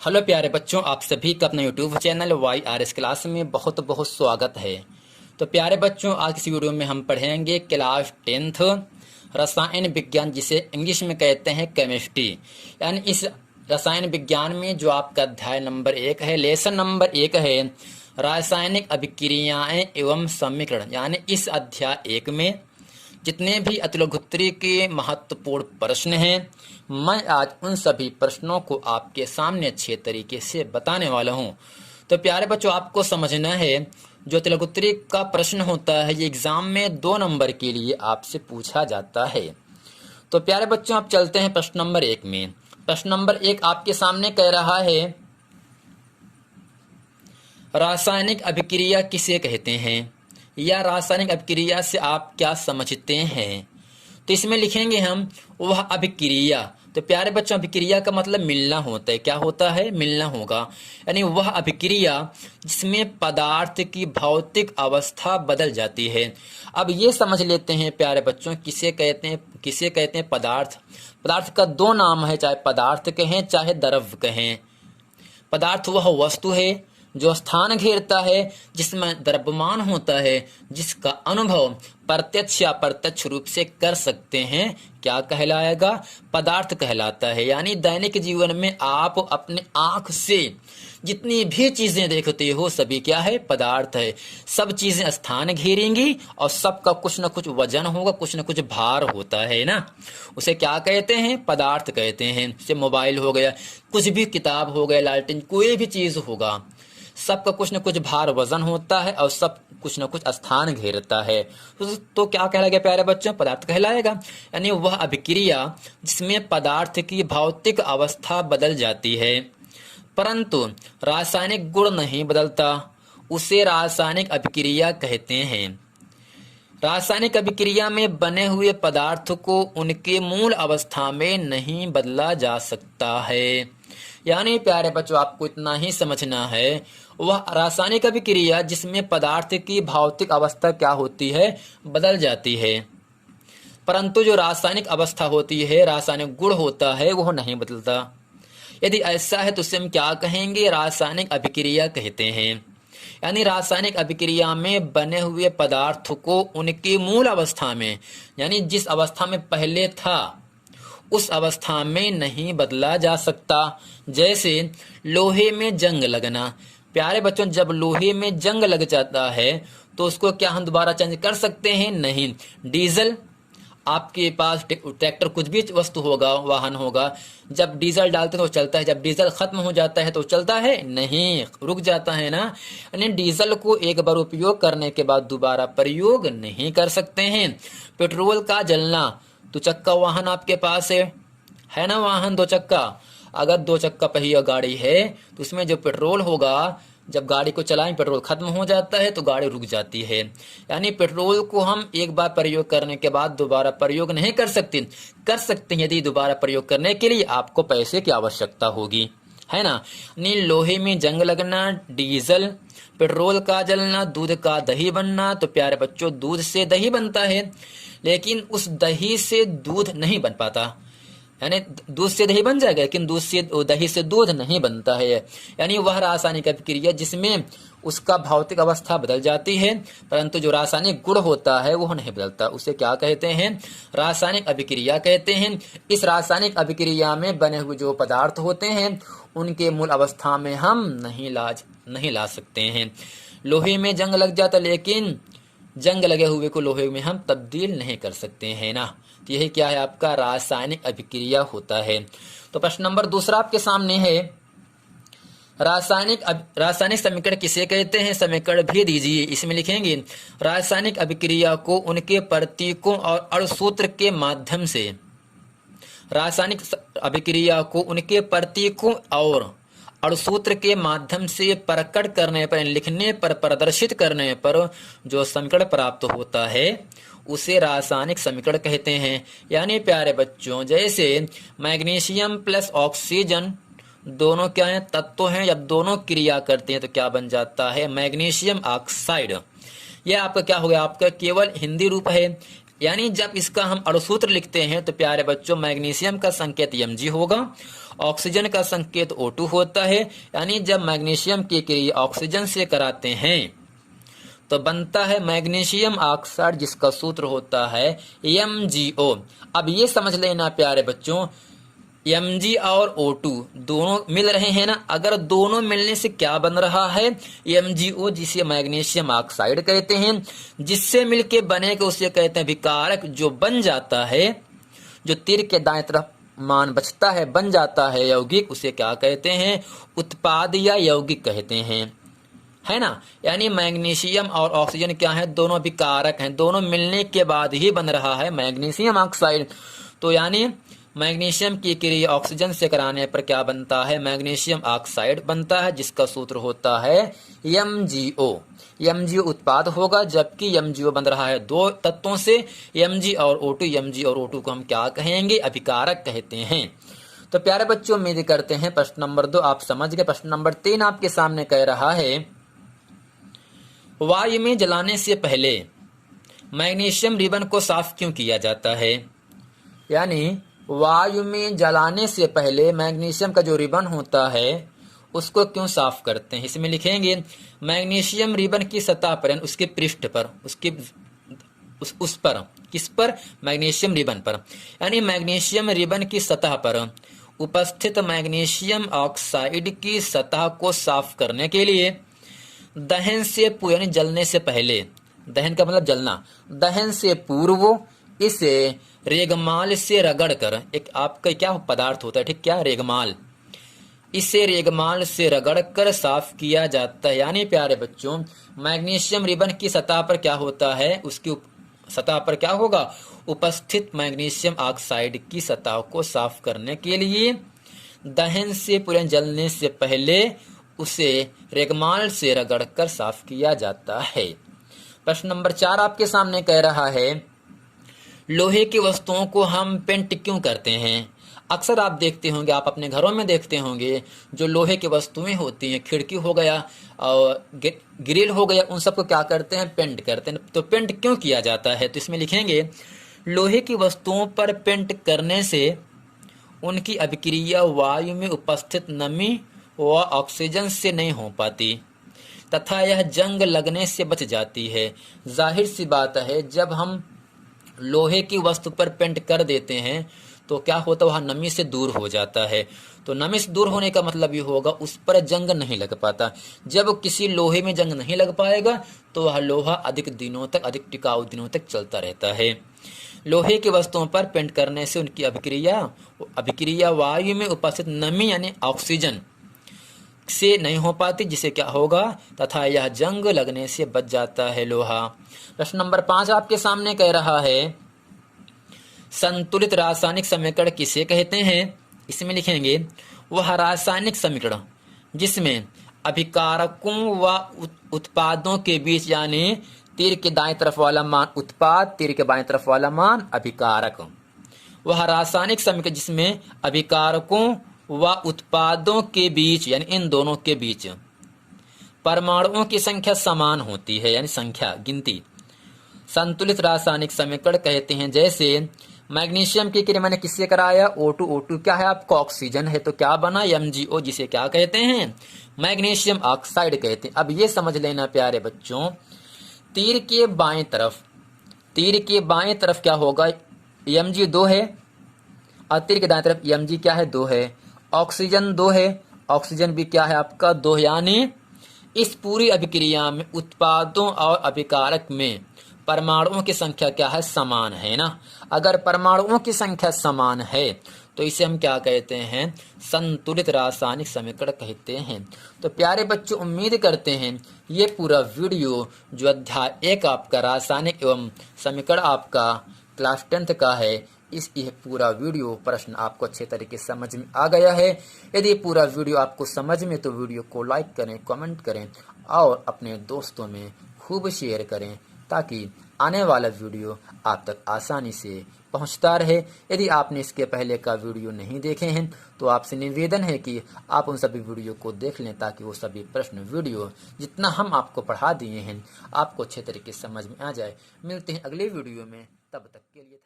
Hello प्यारे बच्चों, आप सभी का अपना यूट्यूब चैनल YRS क्लास में बहुत बहुत स्वागत है। तो प्यारे बच्चों, आज इस वीडियो में हम पढ़ेंगे क्लास 10th रसायन विज्ञान, जिसे इंग्लिश में कहते हैं केमिस्ट्री। यानी इस रसायन विज्ञान में जो आपका अध्याय नंबर 1 है, लेसन नंबर 1 है रासायनिक अभिक्रियाएं एवं समीकरण। यानी इस अध्याय 1 में जितने भी अतुलघुत्री के महत्वपूर्ण प्रश्न हैं, मैं आज उन सभी प्रश्नों को आपके सामने अच्छे तरीके से बताने वाला हूं। तो प्यारे बच्चों, आपको समझना है जो अतुलघुत्री का प्रश्न होता है ये एग्जाम में 2 नंबर के लिए आपसे पूछा जाता है। तो प्यारे बच्चों, आप चलते हैं प्रश्न नंबर 1 में। प्रश्न नंबर 1 आपके सामने कह रहा है रासायनिक अभिक्रिया किसे कहते हैं, या रासायनिक अभिक्रिया से आप क्या समझते हैं। तो इसमें लिखेंगे हम वह अभिक्रिया। तो प्यारे बच्चों, अभिक्रिया का मतलब मिलना होता है। क्या होता है? मिलना होगा। यानी वह अभिक्रिया जिसमें पदार्थ की भौतिक अवस्था बदल जाती है। अब ये समझ लेते हैं प्यारे बच्चों, किसे कहते हैं पदार्थ। पदार्थ का 2 नाम है, चाहे पदार्थ कहें चाहे द्रव्य कहें। पदार्थ वह वस्तु है जो स्थान घेरता है, जिसमें द्रव्यमान होता है, जिसका अनुभव प्रत्यक्ष या अप्रत्यक्ष रूप से कर सकते हैं। क्या कहलाएगा? पदार्थ कहलाता है। यानी दैनिक जीवन में आप अपने आंख से जितनी भी चीजें देखते हो सभी क्या है? पदार्थ है। सब चीजें स्थान घेरेंगी और सबका कुछ न कुछ वजन होगा, कुछ न कुछ भार होता है ना। उसे क्या कहते हैं? पदार्थ कहते हैं। जैसे मोबाइल हो गया, कुछ भी किताब हो गया, लालटेन, कोई भी चीज होगा, सबका कुछ न कुछ भार वजन होता है और सब कुछ न कुछ स्थान घेरता है। तो क्या कहलाएगा प्यारे बच्चों? पदार्थ कहलाएगा। यानी वह अभिक्रिया जिसमें पदार्थ की भौतिक अवस्था बदल जाती है परंतु रासायनिक गुण नहीं बदलता, उसे रासायनिक अभिक्रिया कहते हैं। रासायनिक अभिक्रिया में बने हुए पदार्थ को उनके मूल अवस्था में नहीं बदला जा सकता है। यानी प्यारे बच्चों, आपको इतना ही समझना है, वह रासायनिक अभिक्रिया जिसमें पदार्थ की भौतिक अवस्था क्या होती है? बदल जाती है, परंतु जो रासायनिक अवस्था होती है, रासायनिक गुण होता है, वह नहीं बदलता। यदि ऐसा है तो उसे हम क्या कहेंगे? रासायनिक अभिक्रिया कहते हैं। यानी रासायनिक अभिक्रिया में बने हुए पदार्थ को उनकी मूल अवस्था में, यानी जिस अवस्था में पहले था उस अवस्था में नहीं बदला जा सकता। जैसे लोहे में जंग लगना। प्यारे बच्चों, जब लोहे में जंग लग जाता है तो उसको क्या हम दोबारा चेंज कर सकते हैं? नहीं। डीजल, आपके पास ट्रैक्टर, कुछ भी वस्तु होगा, वाहन होगा, जब डीजल डालते हैं तो चलता है, जब डीजल खत्म हो जाता है तो चलता है नहीं, रुक जाता है ना। यानी डीजल को एक बार उपयोग करने के बाद दोबारा प्रयोग नहीं कर सकते हैं। पेट्रोल का जलना, 2 चक्का वाहन आपके पास है ना, वाहन 2 चक्का, अगर 2 चक्का पहिया गाड़ी है तो उसमें जो पेट्रोल होगा, जब गाड़ी को चलाएं पेट्रोल खत्म हो जाता है तो गाड़ी रुक जाती है। यानी पेट्रोल को हम एक बार प्रयोग करने के बाद दोबारा प्रयोग नहीं कर सकते हैं यदि दोबारा प्रयोग करने के लिए आपको पैसे की आवश्यकता होगी, है ना। यानी लोहे में जंग लगना, डीजल, पेट्रोल का जलना, दूध का दही बनना। तो प्यारे बच्चों, दूध से दही बनता है, लेकिन उस दही से दूध नहीं बन पाता। यानी दूध से दही बन जाएगा, लेकिन दही से दूध नहीं बनता है। यानी वह रासायनिक अभिक्रिया जिसमें उसका भौतिक अवस्था बदल जाती है, परंतु जो रासायनिक गुण होता है वह नहीं बदलता, उसे क्या कहते हैं? रासायनिक अभिक्रिया कहते हैं। इस रासायनिक अभिक्रिया में बने हुए जो पदार्थ होते हैं उनके मूल अवस्था में हम नहीं ला सकते हैं। लोहे में जंग लग जाता, लेकिन जंग लगे हुए को लोहे में हम तब्दील नहीं कर सकते हैं ना। तो यही क्या है? आपका रासायनिक अभिक्रिया होता है। तो प्रश्न नंबर 2 आपके सामने है, रासायनिक समीकरण किसे कहते हैं? समीकरण भी दीजिए। इसमें लिखेंगे रासायनिक अभिक्रिया को उनके प्रतीकों और अणुसूत्र के माध्यम से, रासायनिक अभिक्रिया को उनके प्रतीकों और अणुसूत्र के माध्यम से प्रकट करने पर, लिखने पर, प्रदर्शित करने पर जो समीकरण प्राप्त होता है उसे रासायनिक समीकरण कहते हैं। यानी प्यारे बच्चों, जैसे मैग्नीशियम प्लस ऑक्सीजन दोनों क्या है? तत्व हैं। जब दोनों क्रिया करते हैं तो क्या बन जाता है? Magnesium oxide. यह आपका क्या हो गया? आपका केवल हिंदी रूप है। यानी जब इसका हम अणुसूत्र लिखते हैं तो प्यारे बच्चों मैग्नीशियम का संकेत Mg होगा, ऑक्सीजन का संकेत O2 होता है। यानी जब मैग्नीशियम की क्रिया ऑक्सीजन से कराते हैं तो बनता है मैग्नीशियम ऑक्साइड, जिसका सूत्र होता है MgO। अब ये समझ लेना प्यारे बच्चों, Mg और O2 दोनों मिल रहे हैं ना, अगर दोनों मिलने से क्या बन रहा है, MgO, जिसे मैग्नीशियम ऑक्साइड कहते हैं। जिससे मिलके बनेगा उसे कहते हैं विकारक। जो बन जाता है, जो तीर के दाएं तरफ मान बचता है, बन जाता है यौगिक, उसे क्या कहते हैं, उत्पाद या यौगिक कहते हैं, है ना। यानी मैग्नीशियम और ऑक्सीजन क्या है, दोनों विकारक हैं, दोनों मिलने के बाद ही बन रहा है मैग्नीशियम ऑक्साइड। तो यानी मैग्नीशियम की क्रिया ऑक्सीजन से कराने पर क्या बनता है, मैग्नीशियम ऑक्साइड बनता है, जिसका सूत्र होता है MgO। MgO उत्पाद होगा, जबकि MgO बन रहा है दो तत्वों से, Mg और O2। Mg और O2 को हम क्या कहेंगे, अभिकारक कहते हैं। तो प्यारे बच्चों, उम्मीद करते हैं प्रश्न नंबर 2 आप समझ गए। प्रश्न नंबर 3 आपके सामने कह रहा है, वायु में जलाने से पहले मैग्नीशियम रिबन को साफ क्यों किया जाता है। यानी वायु में जलाने से पहले मैग्नीशियम का जो रिबन होता है उसको क्यों साफ करते हैं। इसमें लिखेंगे मैग्नीशियम रिबन की सतह पर, यानी उसके पृष्ठ पर, उसके उस पर, किस पर, मैग्नीशियम रिबन पर, यानी मैग्नीशियम रिबन की सतह पर उपस्थित मैग्नीशियम ऑक्साइड की सतह को साफ करने के लिए दहन से यानी जलने से पहले, दहन का मतलब जलना, दहन से पूर्व इसे रेगमाल से रगड़कर, एक आपका क्या पदार्थ होता है, ठीक, क्या, रेगमाल, इसे रेगमाल से रगड़कर साफ किया जाता है। यानी प्यारे बच्चों, मैग्नीशियम रिबन की सतह पर क्या होता है, उसकी सतह पर क्या होगा, उपस्थित मैग्नीशियम ऑक्साइड की सतह को साफ करने के लिए दहन से पूरे जलने से पहले उसे रेगमाल से रगड़कर साफ किया जाता है। प्रश्न नंबर 4 आपके सामने कह रहा है, लोहे की वस्तुओं को हम पेंट क्यों करते हैं। अक्सर आप देखते होंगे, आप अपने घरों में देखते होंगे, जो लोहे की वस्तुएं होती हैं, खिड़की हो गया और ग्रिल हो गया, उन सबको क्या करते हैं, पेंट करते हैं। तो पेंट क्यों किया जाता है, तो इसमें लिखेंगे लोहे की वस्तुओं पर पेंट करने से उनकी अभिक्रिया वायु में उपस्थित नमी व ऑक्सीजन से नहीं हो पाती तथा यह जंग लगने से बच जाती है। जाहिर सी बात है, जब हम लोहे की वस्तु पर पेंट कर देते हैं तो क्या होता है, वह नमी से दूर हो जाता है। तो नमी से दूर होने का मतलब ये होगा उस पर जंग नहीं लग पाता। जब किसी लोहे में जंग नहीं लग पाएगा तो वह लोहा अधिक दिनों तक, अधिक टिकाऊ दिनों तक चलता रहता है। लोहे की वस्तुओं पर पेंट करने से उनकी अभिक्रिया वायु में उपस्थित नमी यानी ऑक्सीजन से नहीं हो पाती, जिसे क्या होगा, तथा यह जंग लगने से बच जाता है लोहा। प्रश्न नंबर 5 आपके सामने कह रहा है, संतुलित रासायनिक समीकरण किसे कहते हैं। इसमें लिखेंगे वह रासायनिक समीकरण जिसमें अभिकारकों व उत्पादों के बीच, यानी तीर के दाएं तरफ वाला मान उत्पाद, तीर के बाएं तरफ वाला मान अभिकारक, वह रासायनिक समीकरण जिसमें अभिकारकों व उत्पादों के बीच, यानी इन दोनों के बीच परमाणुओं की संख्या समान होती है, यानी संख्या, गिनती, संतुलित रासायनिक समीकरण कहते हैं। जैसे मैग्नीशियम की क्रिया मैंने किससे कराया, O2। O2 क्या है आपका, ऑक्सीजन है, तो क्या बना, MgO, जिसे क्या कहते हैं, मैग्नीशियम ऑक्साइड कहते हैं। अब ये समझ लेना प्यारे बच्चों, तीर के बाएं तरफ क्या होगा, Mg2 है, और तीर के दाएं तरफ Mg क्या है, 2 है, ऑक्सीजन 2 है, ऑक्सीजन भी क्या है आपका, 2। यानी इस पूरी अभिक्रिया में उत्पादों और अभिकारक में परमाणुओं की संख्या क्या है, समान है ना। अगर परमाणुओं की संख्या समान है तो इसे हम क्या कहते हैं, संतुलित रासायनिक समीकरण कहते हैं। तो प्यारे बच्चों, उम्मीद करते हैं ये पूरा वीडियो जो अध्याय 1 आपका रासायनिक एवं समीकरण आपका क्लास 10th का है, यह पूरा वीडियो प्रश्न आपको अच्छे तरीके से समझ में आ गया है। यदि पूरा वीडियो आपको समझ में तो वीडियो को लाइक करें, कमेंट करें और अपने दोस्तों में खूब शेयर करें, ताकि आने वाला वीडियो आप तक आसानी से पहुंचता रहे। यदि आपने इसके पहले का वीडियो नहीं देखे हैं तो आपसे निवेदन है कि आप उन सभी वीडियो को देख लें, ताकि वो सभी प्रश्न वीडियो जितना हम आपको पढ़ा दिए हैं आपको अच्छे तरीके से समझ में आ जाए। मिलते हैं अगले वीडियो में। तब तक के लिए